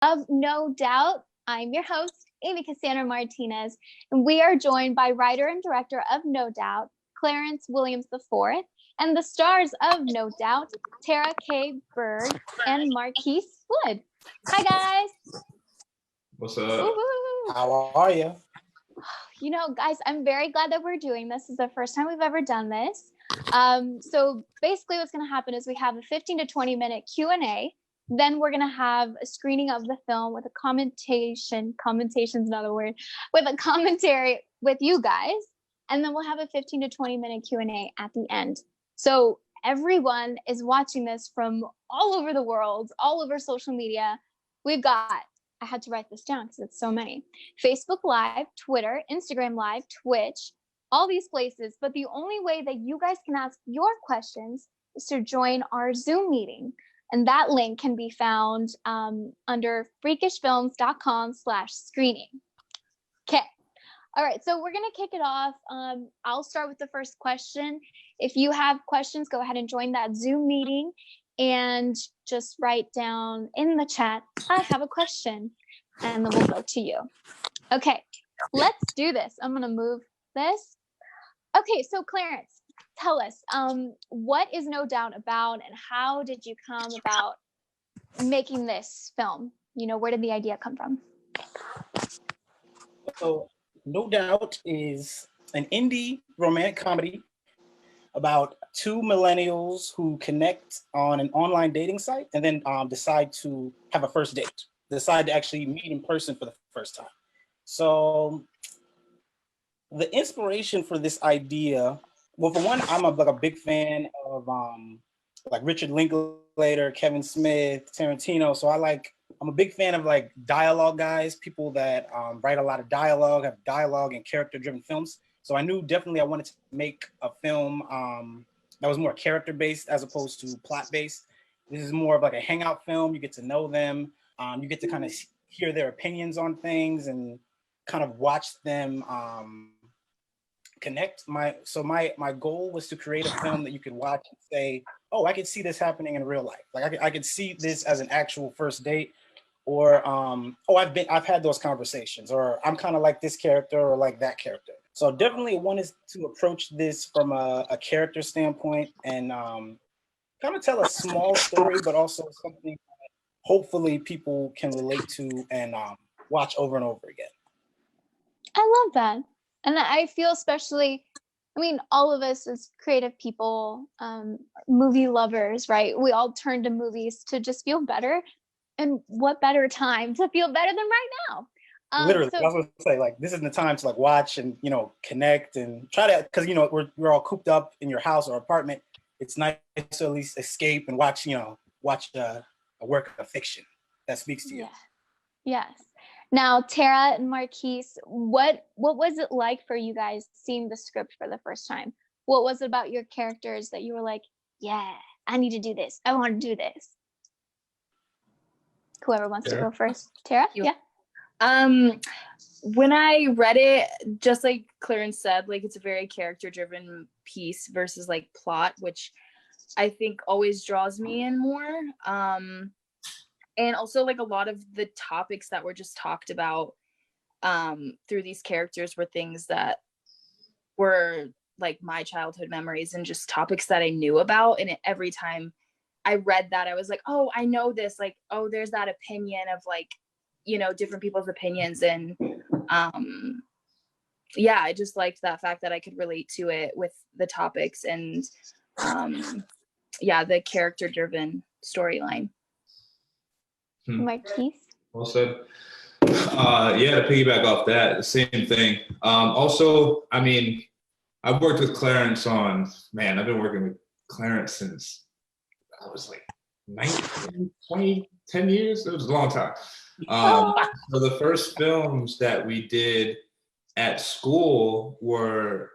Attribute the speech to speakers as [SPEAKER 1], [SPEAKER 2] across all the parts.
[SPEAKER 1] Of No Doubt. I'm your host, Amy Cassandra Martinez, and we are joined by writer and director of No Doubt, Clarence Williams IV, and the stars of No Doubt, Tara K. Berg and Marquise Wood. Hi, guys.
[SPEAKER 2] What's up?
[SPEAKER 1] Woo-hoo.
[SPEAKER 3] How are you?
[SPEAKER 1] You know, guys, I'm very glad that we're doing this. This is the first time we've ever done this. So basically what's going to happen is we have a 15 to 20 minute Q&A. Then we're going to have a screening of the film with a commentation's another word, with a commentary with you guys. And then we'll have a 15 to 20 minute Q&A at the end. So everyone is watching this from all over the world, all over social media. We've got, I had to write this down because it's so many, Facebook Live, Twitter, Instagram Live, Twitch, all these places. But the only way that you guys can ask your questions is to join our Zoom meeting. And that link can be found under freakishfilms.com/screening. Okay. All right. So we're going to kick it off. I'll start with the first question. If you have questions, go ahead and join that Zoom meeting and just write down in the chat, I have a question, and then we'll go to you. Okay. Let's do this. I'm going to move this. Okay. So Clarence, tell us, what is No Doubt about, and how did you come about making this film? You know, where did the idea come from?
[SPEAKER 3] So, No Doubt is an indie romantic comedy about two millennials who connect on an online dating site and then decide to have a first date, decide to actually meet in person for the first time. So, the inspiration for this idea, well, for one, I'm a big fan of like Richard Linklater, Kevin Smith, Tarantino. So I'm a big fan of like dialogue guys, people that write a lot of dialogue, have dialogue and character-driven films. So I knew definitely I wanted to make a film that was more character-based as opposed to plot-based. This is more of like a hangout film. You get to know them. You get to kind of hear their opinions on things and kind of watch them connect. My goal was to create a film that you could watch and say, oh, I could see this happening in real life. Like I could see this as an actual first date, or I've had those conversations, or I'm kind of like this character or like that character. So definitely wanted to approach this from a character standpoint and kind of tell a small story, but also something that hopefully people can relate to and watch over and over again.
[SPEAKER 1] I love that. And I feel especially, I mean, all of us as creative people, movie lovers, right? We all turn to movies to just feel better. And what better time to feel better than right now?
[SPEAKER 3] Literally, I was going to say, like, this is the time to like watch and, you know, connect and try to, because, you know, we're all cooped up in your house or apartment. It's nice to at least escape and watch a work of fiction that speaks to you.
[SPEAKER 1] Yeah. Yes. Now, Tara and Marquise, what was it like for you guys seeing the script for the first time? What was it about your characters that you were like, yeah, I need to do this. I want to do this. Whoever wants to go first. Tara? Yeah.
[SPEAKER 4] When I read it, just like Clarence said, like it's a very character-driven piece versus like plot, which I think always draws me in more. And also like a lot of the topics that were just talked about through these characters were things that were like my childhood memories and just topics that I knew about. And every time I read that, I was like, oh, I know this. Like, oh, there's that opinion of like, you know, different people's opinions. And yeah, I just liked that fact that I could relate to it with the topics and yeah, the character-driven storyline.
[SPEAKER 1] Marquise?
[SPEAKER 2] Well said. Yeah, to piggyback off that, the same thing. Also, I mean, I've worked with Clarence I've been working with Clarence since I was like 19, 20, 10 years. It was a long time. So the first films that we did at school were,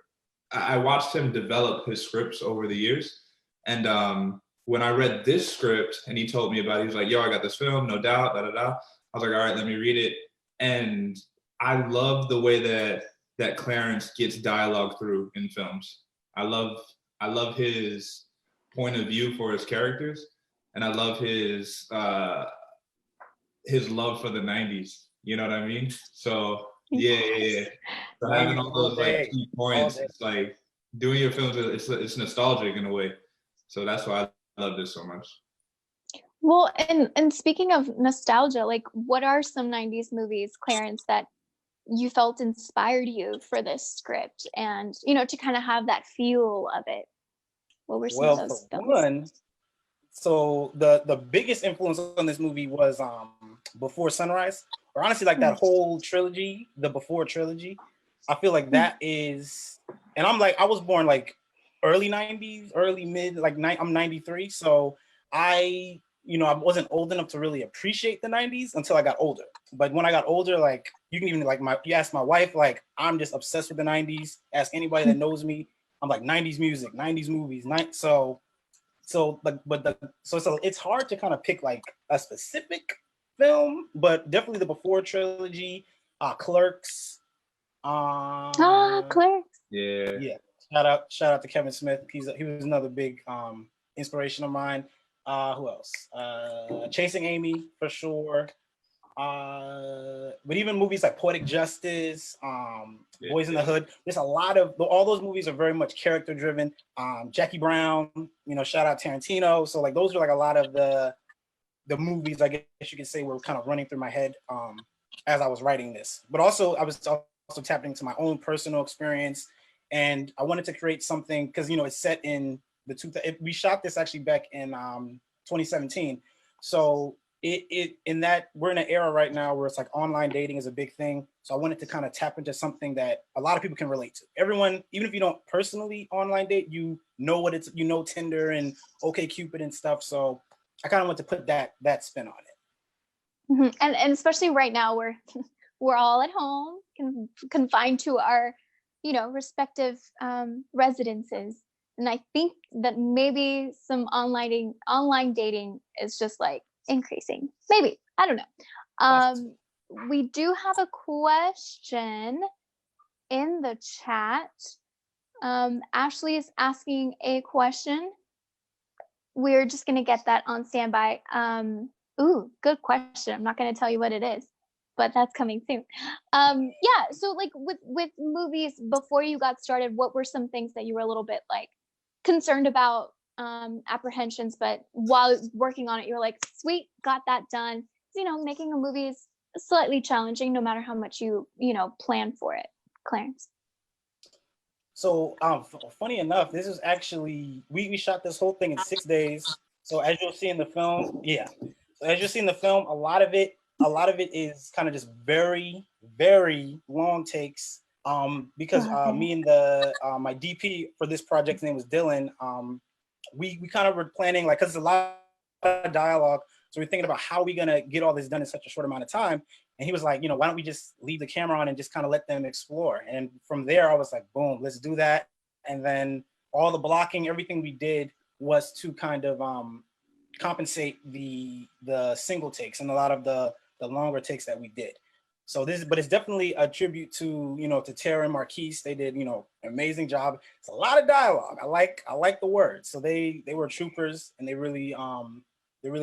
[SPEAKER 2] I watched him develop his scripts over the years. And when I read this script and he told me about it, he was like, yo, I got this film, No Doubt, da da da. I was like, all right, let me read it. And I love the way that Clarence gets dialogue through in films. I love his point of view for his characters, and I love his his love for the 90s. You know what I mean? So yeah. So having all those like key points, it's like doing your films, it's nostalgic in a way. So that's why I love this so much.
[SPEAKER 1] Well, and speaking of nostalgia, like what are some 90s movies, Clarence, that you felt inspired you for this script and, to kind of have that feel of it? What were some of
[SPEAKER 3] Well,
[SPEAKER 1] those
[SPEAKER 3] for
[SPEAKER 1] films?
[SPEAKER 3] one, so the biggest influence on this movie was Before Sunrise, or honestly like that whole trilogy, the Before trilogy. I feel like that is, and I was born like early 90s, early mid, like I'm 93, so I I wasn't old enough to really appreciate the 90s until I got older. But when I got older, like you can even like you ask my wife, like I'm just obsessed with the 90s. Ask anybody that knows me, I'm like 90s music, 90s movies, it's hard to kind of pick like a specific film, but definitely the Before trilogy, Clerks.
[SPEAKER 1] Clerks.
[SPEAKER 3] Yeah. Shout out to Kevin Smith. He was another big inspiration of mine. Who else? Chasing Amy for sure. But even movies like Poetic Justice, Boys in the Hood, there's a lot of all those movies are very much character driven. Jackie Brown, shout out Tarantino. So like those are like a lot of the movies I guess you could say were kind of running through my head as I was writing this. But also I was also tapping into my own personal experience, and I wanted to create something because it's set in we shot this actually back in 2017. So we're in an era right now where it's like online dating is a big thing. So I wanted to kind of tap into something that a lot of people can relate to. Everyone, even if you don't personally online date, what it's, Tinder and OkCupid and stuff. So I kind of want to put that spin on it.
[SPEAKER 1] Mm-hmm. And especially right now we're all at home, confined to our, respective residences. And I think that maybe some online dating is just like increasing. Maybe, I don't know. We do have a question in the chat. Ashley is asking a question. We're just going to get that on standby. Good question. I'm not going to tell you what it is, but that's coming soon. Yeah, so like with movies, before you got started, what were some things that you were a little bit like concerned about, apprehensions, but while working on it, you're like, sweet, got that done. Making a movie is slightly challenging no matter how much you plan for it. Clarence?
[SPEAKER 3] So funny enough, this is actually we shot this whole thing in 6 days. So as you'll see in the film, a lot of it is kind of just very, very long takes. Because me and my DP for this project's name was Dylan. We kind of were planning, like, because it's a lot of dialogue, so we're thinking about how we're gonna get all this done in such a short amount of time. And he was like, why don't we just leave the camera on and just kind of let them explore? And from there, I was like, boom, let's do that. And then all the blocking, everything we did was to kind of compensate the single takes and a lot of the longer takes that we did. So but it's definitely a tribute to, to Tara and Marquise. They did, an amazing job. It's a lot of dialogue. I like the words. So they were troopers, and they really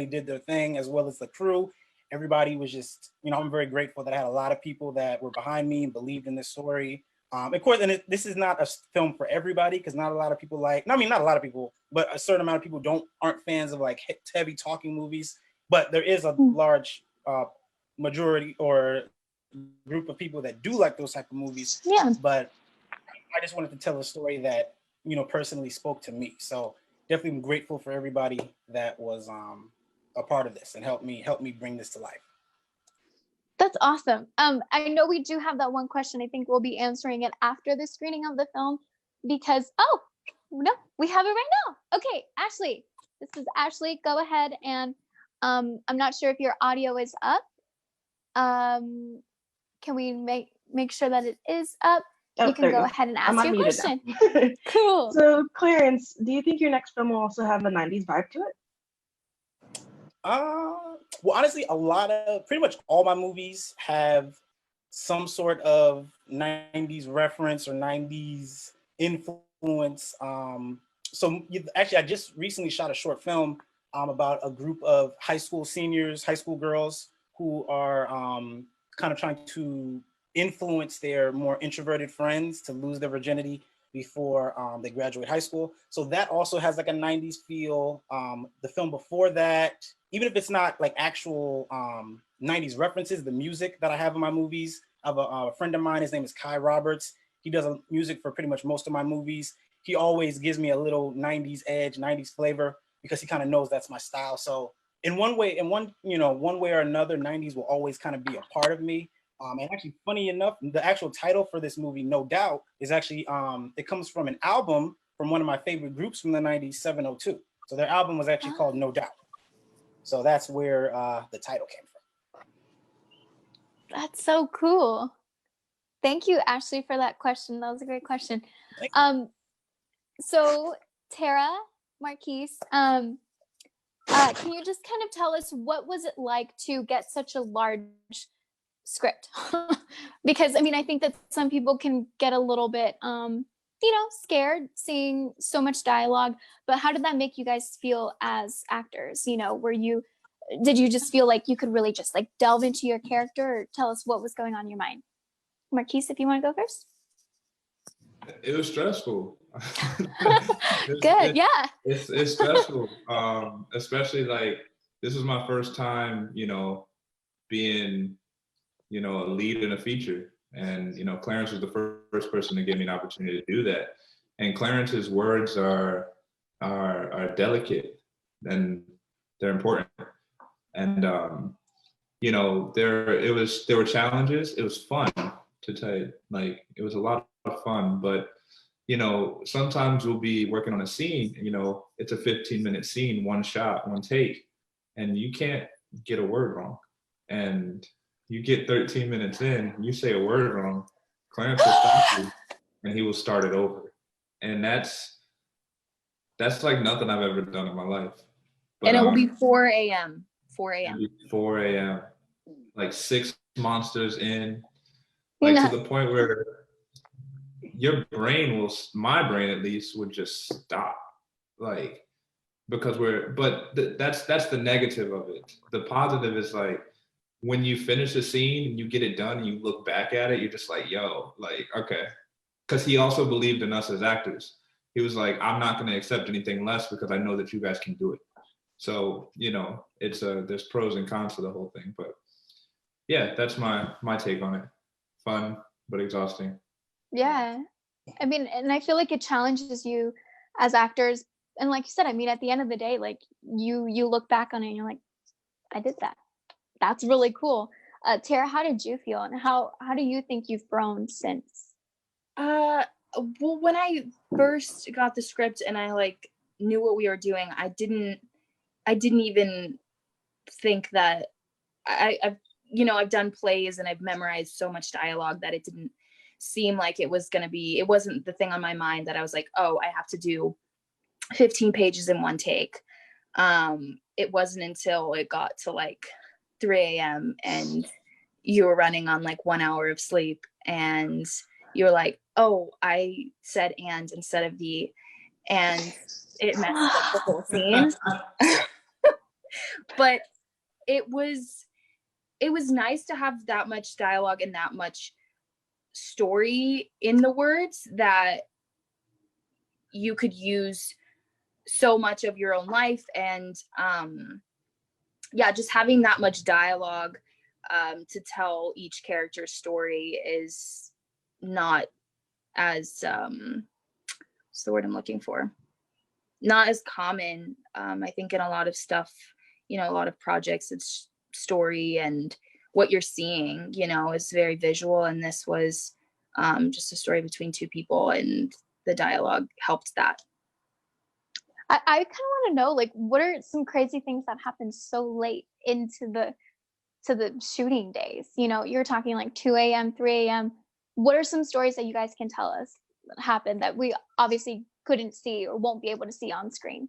[SPEAKER 3] did their thing, as well as the crew. Everybody was just, I'm very grateful that I had a lot of people that were behind me and believed in this story. Of course, and this is not a film for everybody, because not a lot of people not a lot of people, but a certain amount of people aren't fans of like heavy talking movies. But there is a large majority or group of people that do like those type of movies.
[SPEAKER 1] Yeah.
[SPEAKER 3] But I just wanted to tell a story that, personally spoke to me. So definitely I'm grateful for everybody that was a part of this and helped me bring this to life.
[SPEAKER 1] That's awesome. I know we do have that one question. I think we'll be answering it after the screening of the film, because no, we have it right now. Okay, Ashley, this is Ashley. Go ahead, and I'm not sure if your audio is up. Can we make sure that it is up? You can go ahead and ask your question. Cool.
[SPEAKER 5] So, Clarence, do you think your next film will also have a 90s vibe to it?
[SPEAKER 3] Well, honestly, pretty much all my movies have some sort of 90s reference or 90s influence. Actually, I just recently shot a short film about a group of high school girls who are kind of trying to influence their more introverted friends to lose their virginity before they graduate high school. So that also has like a 90s feel. The film before that, even if it's not like actual 90s references, the music that I have in my movies, I have a friend of mine, his name is Kai Roberts. He does music for pretty much most of my movies. He always gives me a little 90s edge, 90s flavor, because he kind of knows that's my style. So in one way or another, 90s will always kind of be a part of me. And actually, funny enough, the actual title for this movie, No Doubt, is actually, it comes from an album from one of my favorite groups from the 90s, 702. So their album was actually called No Doubt. So that's where the title came from.
[SPEAKER 1] That's so cool. Thank you, Ashley, for that question. That was a great question. So Tara, Marquise, can you just kind of tell us what was it like to get such a large script? Because I mean, I think that some people can get a little bit scared seeing so much dialogue, but how did that make you guys feel as actors? Did you just feel like you could really just like delve into your character, or tell us what was going on in your mind? Marquise, if you want to go first.
[SPEAKER 2] It was stressful.
[SPEAKER 1] Good, yeah.
[SPEAKER 2] It's stressful. Especially like this was my first time, being, a lead in a feature. And, Clarence was the first person to give me an opportunity to do that. And Clarence's words are delicate and they're important. And there were challenges. It was fun, to tell you. Like, it was a lot of fun, but sometimes we'll be working on a scene, it's a 15-minute scene, one shot, one take, and you can't get a word wrong. And you get 13 minutes in, you say a word wrong, Clarence will stop you and he will start it over. And that's like nothing I've ever done in my life. But,
[SPEAKER 4] and it will be 4 a.m. 4 a.m.
[SPEAKER 2] 4 a.m. Like 6 monsters in, to the point where your brain my brain at least would just stop, like, because that's the negative of it. The positive is like, when you finish a scene and you get it done and you look back at it, you're just like, yo, like, okay. Because he also believed in us as actors. He was like, I'm not going to accept anything less because I know that you guys can do it. So, it's there's pros and cons to the whole thing. But yeah, that's my take on it. Fun, but exhausting.
[SPEAKER 1] Yeah. I mean, and I feel like it challenges you as actors. And like you said, I mean, at the end of the day, like you look back on it and you're like, I did that. That's really cool. Tara, how did you feel? And how do you think you've grown since?
[SPEAKER 4] Well, when I first got the script and I like knew what we were doing, I didn't even think that I've done plays and I've memorized so much dialogue that it didn't seem like it wasn't the thing on my mind that I was like, oh, I have to do 15 pages in one take. It wasn't until it got to like 3 a.m. and you were running on like 1 hour of sleep and you were like, oh, I said and instead of the, and it messed up the whole scene. But it was nice to have that much dialogue and that much story in the words that you could use so much of your own life. And just having that much dialogue to tell each character's story is not as what's the word I'm looking for? Not as common. I think in a lot of stuff, a lot of projects, it's story and what you're seeing, is very visual. And this was just a story between two people, and the dialogue helped that.
[SPEAKER 1] I kind of want to know, like, what are some crazy things that happened so late into the shooting days? You're talking like 2 a.m., 3 a.m. What are some stories that you guys can tell us that happened that we obviously couldn't see or won't be able to see on screen?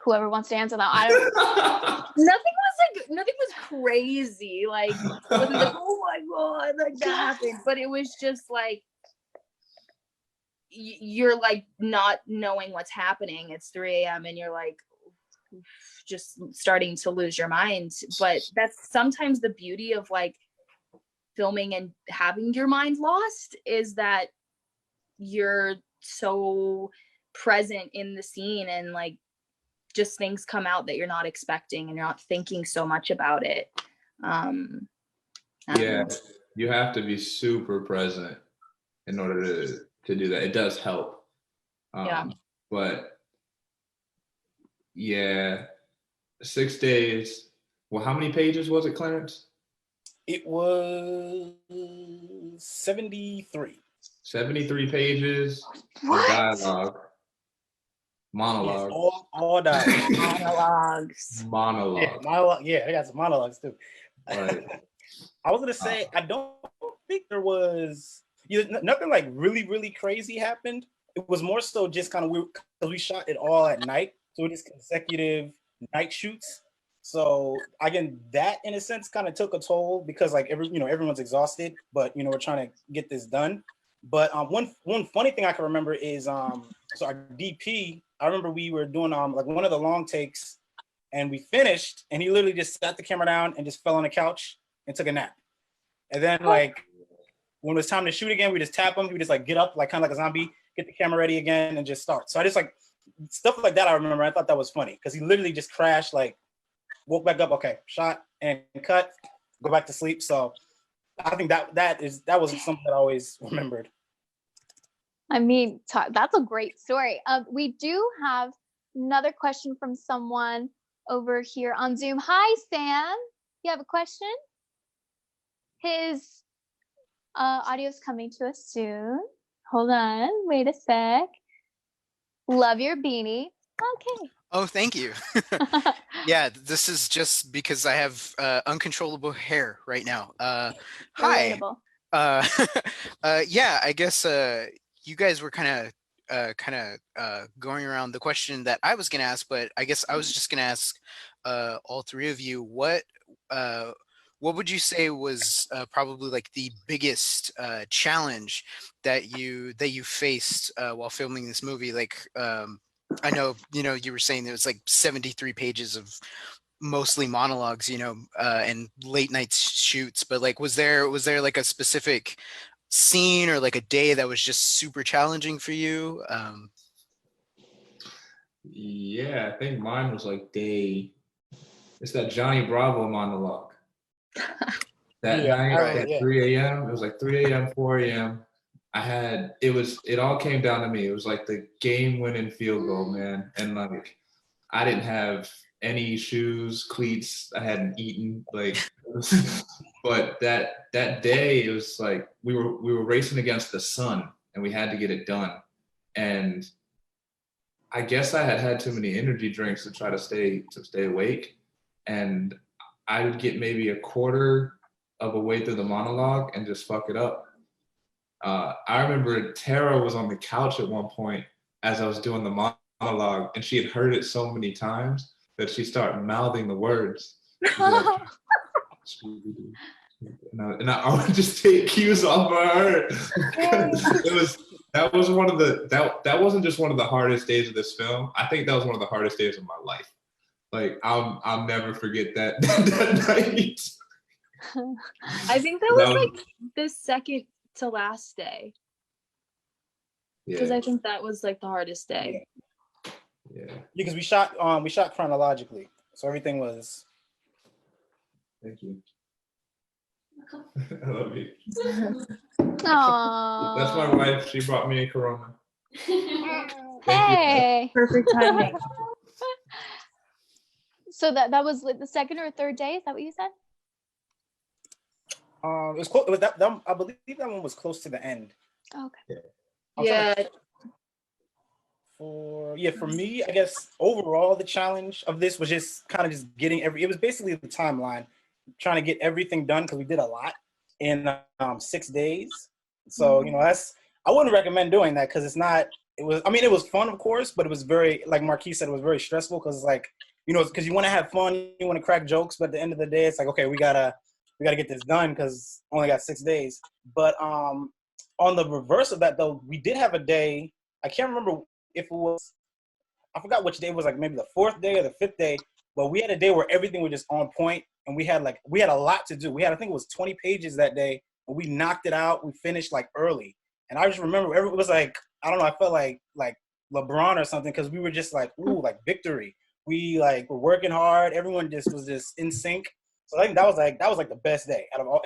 [SPEAKER 1] Whoever wants to answer that. I don't.
[SPEAKER 4] Nothing was crazy. Like, wasn't like, oh my god, like that happened. But it was just like, you're like not knowing what's happening. It's 3 a.m. and you're like, just starting to lose your mind. But that's sometimes the beauty of like filming and having your mind lost, is that you're so present in the scene, and like just things come out that you're not expecting and you're not thinking so much about it. I don't
[SPEAKER 2] Yeah,
[SPEAKER 4] know.
[SPEAKER 2] you have to be super present in order to do that. It does help.
[SPEAKER 4] Yeah.
[SPEAKER 2] But yeah, 6 days. Well, how many pages was it, Clarence?
[SPEAKER 3] It was 73.
[SPEAKER 2] 73 pages of
[SPEAKER 1] What?
[SPEAKER 2] dialogue.
[SPEAKER 3] Yes,
[SPEAKER 2] Monologue.
[SPEAKER 3] all dialogue.
[SPEAKER 4] Monologues.
[SPEAKER 2] Monologue.
[SPEAKER 3] Yeah, monologue. Yeah, I got some monologues too.
[SPEAKER 2] Right.
[SPEAKER 3] I was gonna say, I don't think there was nothing like really, really crazy happened. It was more so just kind of weird because we shot it all at night, so it is consecutive night shoots. So again, that in a sense kind of took a toll because like everyone's exhausted, but we're trying to get this done. But one funny thing I can remember is so our DP, I remember we were doing like one of the long takes, and we finished, and he literally just sat the camera down and just fell on the couch and took a nap. And then like when it was time to shoot again, we just tap him. He would just like get up, like kind of like a zombie, get the camera ready again, and just start. So I just like stuff like that. I remember. I thought that was funny because he literally just crashed, like woke back up, okay, shot and cut, go back to sleep. So I think that was something that I always remembered.
[SPEAKER 1] I mean, that's a great story. We do have another question from someone over here on Zoom. Hi, Sam. You have a question? His audio's coming to us soon. Hold on. Wait a sec. Love your beanie. Okay.
[SPEAKER 6] Oh, thank you. Yeah, this is just because I have uncontrollable hair right now. Hi.
[SPEAKER 1] Relatable.
[SPEAKER 6] Yeah, I guess you guys were kind of going around the question that I was going to ask, but I guess I was just going to ask all three of you what would you say was probably like the biggest challenge that you faced while filming this movie? Like, I know you were saying there was like 73 pages of mostly monologues, and late night shoots, but like was there like a specific scene or like a day that was just super challenging for you?
[SPEAKER 2] Yeah, I think mine was like it's that Johnny Bravo monologue. That night at 3 a.m. It was like 3 a.m., 4 a.m. It all came down to me. It was like the game-winning field goal, man. And like, I didn't have any shoes, cleats. I hadn't eaten. Like, but that day, it was like we were racing against the sun, and we had to get it done. And I guess I had too many energy drinks to try to stay awake, and I would get maybe a quarter of a way through the monologue and just fuck it up. I remember Tara was on the couch at one point as I was doing the monologue, and she had heard it so many times that she started mouthing the words. Like, and I would just take cues off of her. That wasn't just one of the hardest days of this film. I think that was one of the hardest days of my life. Like I'll never forget that night.
[SPEAKER 4] I think that was like the second to last day, because I think that was like the hardest day.
[SPEAKER 2] Yeah.
[SPEAKER 3] Because we shot chronologically, so everything was.
[SPEAKER 2] Thank you. I love you.
[SPEAKER 1] Aww.
[SPEAKER 2] That's my wife. She brought me a Corona.
[SPEAKER 1] Hey.
[SPEAKER 4] Perfect timing.
[SPEAKER 1] So that was like the second or third day. Is that what you said?
[SPEAKER 3] It was close. It was that I believe that one was close to the end.
[SPEAKER 1] Okay.
[SPEAKER 4] Yeah.
[SPEAKER 3] For me, I guess overall the challenge of this was just kind of just getting it was basically the timeline, trying to get everything done because we did a lot in 6 days. So I wouldn't recommend doing that because it was fun, of course, but it was very, like Marquis said, it was very stressful because like because you want to have fun, you want to crack jokes, but at the end of the day, it's like, okay, we gotta get this done because only got 6 days. But on the reverse of that, though, we did have a day. I can't remember if it was I forgot which day it was, like maybe the 4th day or the 5th day, but we had a day where everything was just on point, and we had a lot to do. We had, I think it was 20 pages that day, and we knocked it out. We finished like early, and I just remember it was like, I don't know, I felt like LeBron or something, because we were just like, ooh, like victory. We like were working hard. Everyone just was just in sync. So I think that was like the best day out of all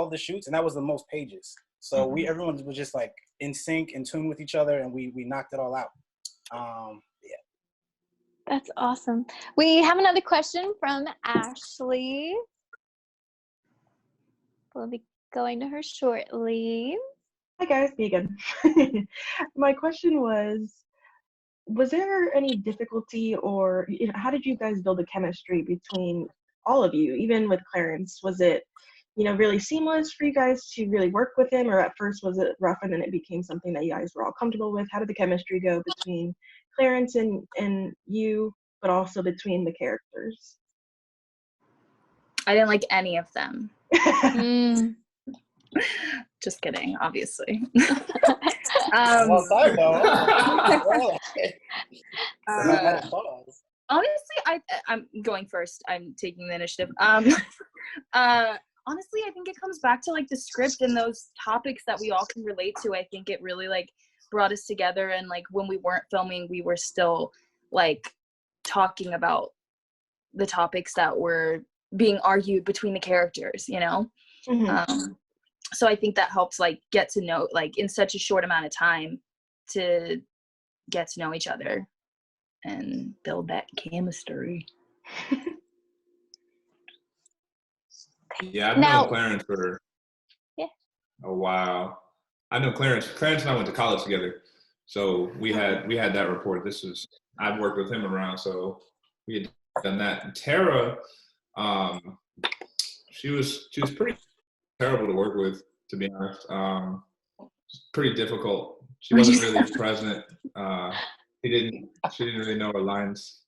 [SPEAKER 3] of the shoots, and that was the most pages. So everyone was just like in sync, in tune with each other, and we knocked it all out. Yeah.
[SPEAKER 1] That's awesome. We have another question from Ashley. We'll be going to her shortly.
[SPEAKER 5] Hi guys, me again. My question was there any difficulty, or how did you guys build a chemistry between all of you, even with Clarence? Was it, really seamless for you guys to really work with him, or at first was it rough and then it became something that you guys were all comfortable with? How did the chemistry go between Clarence and you, but also between the characters?
[SPEAKER 4] I didn't like any of them.
[SPEAKER 1] Mm.
[SPEAKER 4] Just kidding, obviously.
[SPEAKER 3] Well, sorry, though.
[SPEAKER 4] Honestly, I'm going first. I'm taking the initiative. Honestly, I think it comes back to like the script and those topics that we all can relate to. I think it really like brought us together, and like when we weren't filming, we were still like talking about the topics that were being argued between the characters, So I think that helps like get to know, like in such a short amount of time, to get to know each other and build that chemistry.
[SPEAKER 2] Yeah, I've
[SPEAKER 1] Now-
[SPEAKER 2] known Clarence for
[SPEAKER 1] Yeah.
[SPEAKER 2] a while. I know Clarence. Clarence and I went to college together, so we had that rapport. I've worked with him around, so we had done that. And Tara, she was pretty terrible to work with, to be honest. Pretty difficult. She wasn't really present. She didn't really know her lines.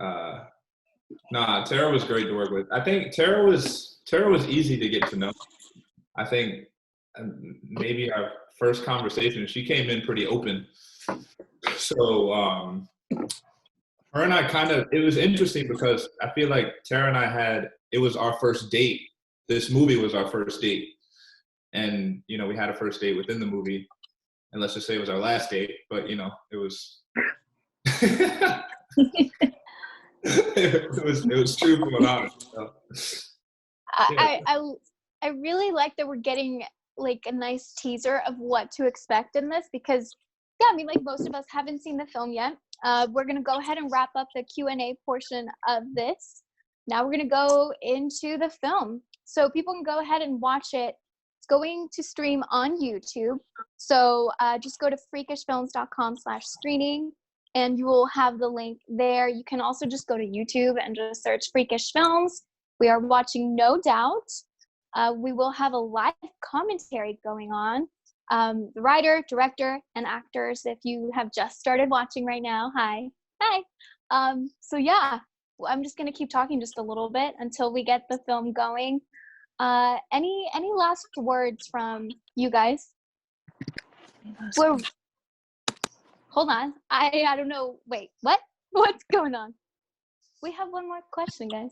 [SPEAKER 2] Tara was great to work with. I think Tara was easy to get to know. I think maybe our first conversation, she came in pretty open. So her and I it was interesting because I feel like Tara and it was our first date. This movie was our first date. And, we had a first date within the movie. And let's just say it was our last date, but, it was... it was true from anonymous.
[SPEAKER 1] I really like that we're getting like a nice teaser of what to expect in this, because like most of us haven't seen the film yet. We're gonna go ahead and wrap up the Q&A portion of this. Now we're gonna go into the film, so people can go ahead and watch it. It's going to stream on YouTube, so just go to freakishfilms.com/screening. And you will have the link there. You can also just go to YouTube and just search Freakish Films. We are watching No Doubt. We will have a live commentary going on. The writer, director, and actors, if you have just started watching right now, hi. So yeah, I'm just gonna keep talking just a little bit until we get the film going. Any last words from you guys? Hold on. I don't know. Wait, what? What's going on? We have one more question, guys.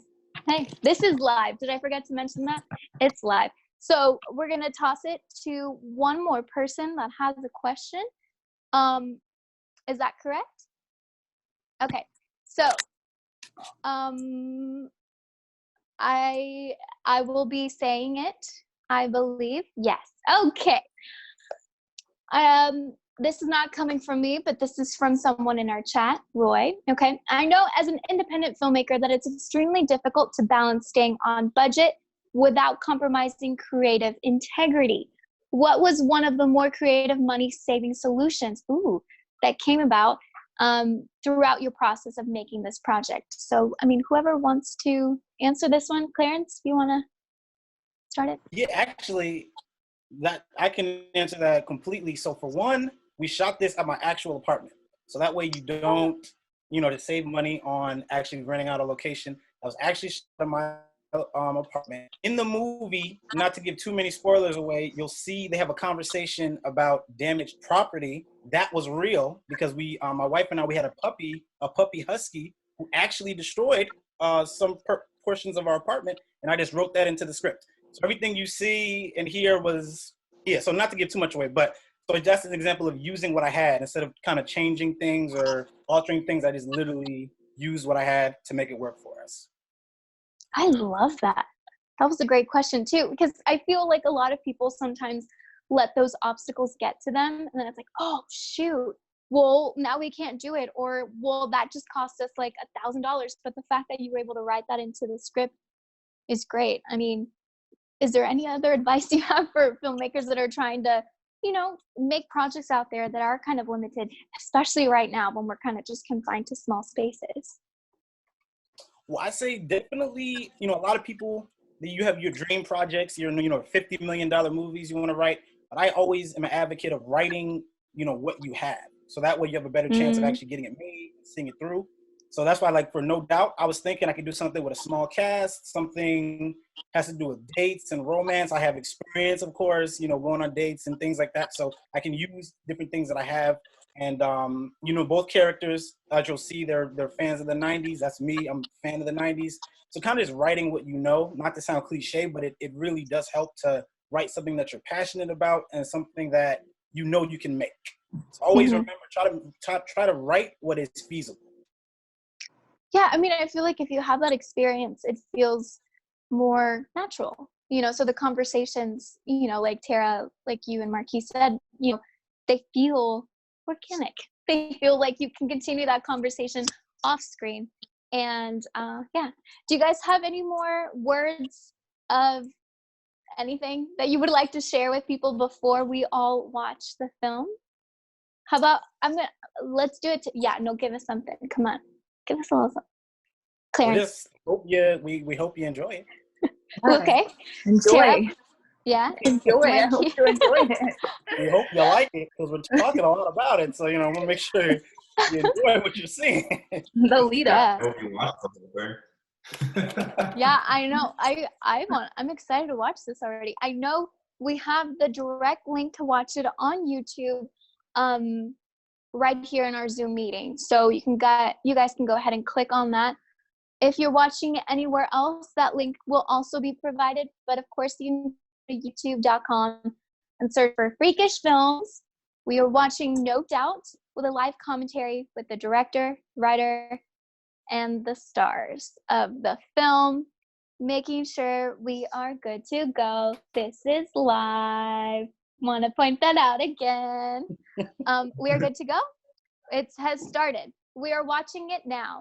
[SPEAKER 1] Hey, this is live. Did I forget to mention that? It's live. So we're going to toss it to one more person that has a question. Is that correct? Okay. So I will be saying it, I believe. Yes. Okay. This is not coming from me, but this is from someone in our chat, Roy. Okay. I know as an independent filmmaker that it's extremely difficult to balance staying on budget without compromising creative integrity. What was one of the more creative money-saving solutions that came about throughout your process of making this project? So, whoever wants to answer this one, Clarence, you want to start it?
[SPEAKER 3] Yeah, actually, that I can answer that completely. So for one, we shot this at my actual apartment. So that way you don't, to save money on actually renting out a location. I was actually shot at my apartment. In the movie, not to give too many spoilers away, you'll see they have a conversation about damaged property. That was real because my wife and I, we had a puppy husky who actually destroyed some portions of our apartment, and I just wrote that into the script. So everything you see and hear was, yeah, so not to give too much away, but so that's an example of using what I had instead of kind of changing things or altering things. I just literally used what I had to make it work for us.
[SPEAKER 1] I love that. That was a great question too, because I feel like a lot of people sometimes let those obstacles get to them, and then it's like, oh shoot, well now we can't do it, or well that just cost us like $1,000. But the fact that you were able to write that into the script is great. I mean, is there any other advice you have for filmmakers that are trying to, make projects out there that are kind of limited, especially right now when we're kind of just confined to small spaces?
[SPEAKER 3] Well, I say definitely, a lot of people, you have your dream projects, your, $50 million movies you want to write, but I always am an advocate of writing, what you have. So that way you have a better chance of actually getting it made, seeing it through. So that's why, like, for No Doubt, I was thinking I could do something with a small cast, something has to do with dates and romance. I have experience, of course, going on dates and things like that. So I can use different things that I have. And, both characters, as you'll see, they're fans of the 90s. That's me. I'm a fan of the 90s. So kind of just writing what you know, not to sound cliche, but it really does help to write something that you're passionate about and something that you can make. So always remember, try to write what is feasible.
[SPEAKER 1] Yeah, I mean, I feel like if you have that experience, it feels more natural, so the conversations, like Tara, like you and Marquis said, they feel organic. They feel like you can continue that conversation off screen. And yeah, do you guys have any more words of anything that you would like to share with people before we all watch the film? How about, let's do it. Give us something. Come on. Give us a little something. Clarence.
[SPEAKER 3] We hope you enjoy it.
[SPEAKER 1] Okay.
[SPEAKER 4] Enjoy.
[SPEAKER 1] Tara? Yeah.
[SPEAKER 4] Enjoy. I hope you enjoy it.
[SPEAKER 3] We hope you like it because we're talking a lot about it. So, I want to make sure you enjoy what you're seeing.
[SPEAKER 4] The lead up.
[SPEAKER 2] I hope you watch the whole thing.
[SPEAKER 1] Yeah, I know. I'm excited to watch this already. I know we have the direct link to watch it on YouTube, right here in our Zoom meeting. So you guys can go ahead and click on that. If you're watching it anywhere else, that link will also be provided. But of course, you can go to youtube.com and search for Freakish Films. We are watching No Doubt with a live commentary with the director, writer, and the stars of the film, making sure we are good to go. This is live. Want to point that out again. We are good to go. It has started. We are watching it now.